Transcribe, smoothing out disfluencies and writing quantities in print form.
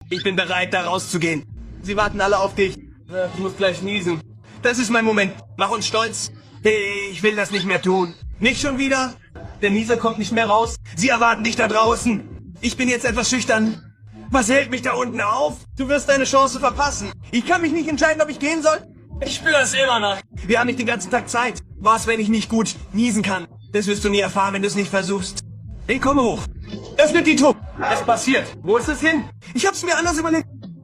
Ich bin bereit, da rauszugehen. Sie warten alle auf dich. Ich muss gleich niesen. Das ist mein Moment. Mach uns stolz. Ich will das nicht mehr tun. Nicht schon wieder? Der Nieser kommt nicht mehr raus. Sie erwarten dich da draußen. Ich bin jetzt etwas schüchtern. Was hält mich da unten auf? Du wirst deine Chance verpassen. Ich kann mich nicht entscheiden, ob ich gehen soll. Ich spüre es immer noch. Wir haben nicht den ganzen Tag Zeit. Was, wenn ich nicht gut niesen kann? Das wirst du nie erfahren, wenn du es nicht versuchst. Ich komme hoch. Öffnet die Tür. Es passiert. Wo ist es hin? Ich hab's mir anders überlegt.